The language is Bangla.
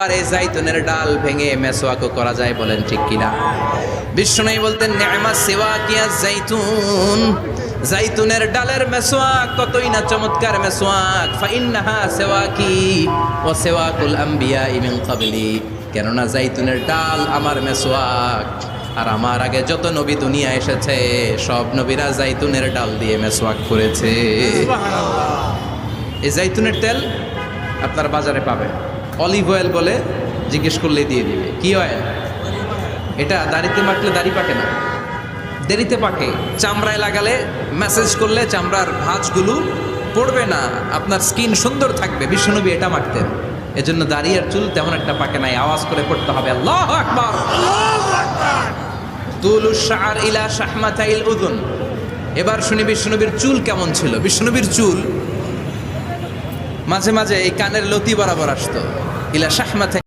আর এই জাইতুনের ডাল ভেঙে মেসওয়াকও করা যায়, বলেন ঠিক কিনা? বিষ্ণু বলতেন নি'মা সিওয়াকিয়া জাইতুন, জাইতুনের ডালের মেসওয়াক কতই না চমৎকার মেসওয়াক। ফাইন্নাহা সিওয়াকি ওয়া সিওয়াকুল আমবিয়া মিন ক্বাবলি, কেননা জাইতুনের ডাল আমার মেসওয়াক, আর আমার আগে যত নবী দুনিয়া এসেছে সব নবীরা জাইতুনের ডাল দিয়ে মেসওয়াক করেছে। এই জাইতুনের তেল আপনার বাজারে পাবেন, অলিভ অয়েল বলে জিজ্ঞেস করলে দিয়ে দিবে। কি অয়েল এটা? দাড়িতে মাখলে দাড়ি পাকে না, দেরিতে পাকে। চামড়ায় লাগালে ম্যাসেজ করলে চামড়ার ভাঁজগুলো পড়বে না, আপনার স্কিন সুন্দর থাকবে। বিশ্বনবী এটা মাখতেন, এজন্য দাড়ি আর চুল তেমন একটা পাকে নাই। আওয়াজ করে পড়তে হবে আল্লাহু আকবার। তুলুশ শাআর ইলা শাহমাতাইল উযুন। এবার শুনি বিশ্বনবীর চুল কেমন ছিল। বিশ্বনবীর চুল মাঝে মাঝে এই কানের লতি বরাবর আসতো, ইলা শাহমাতাইল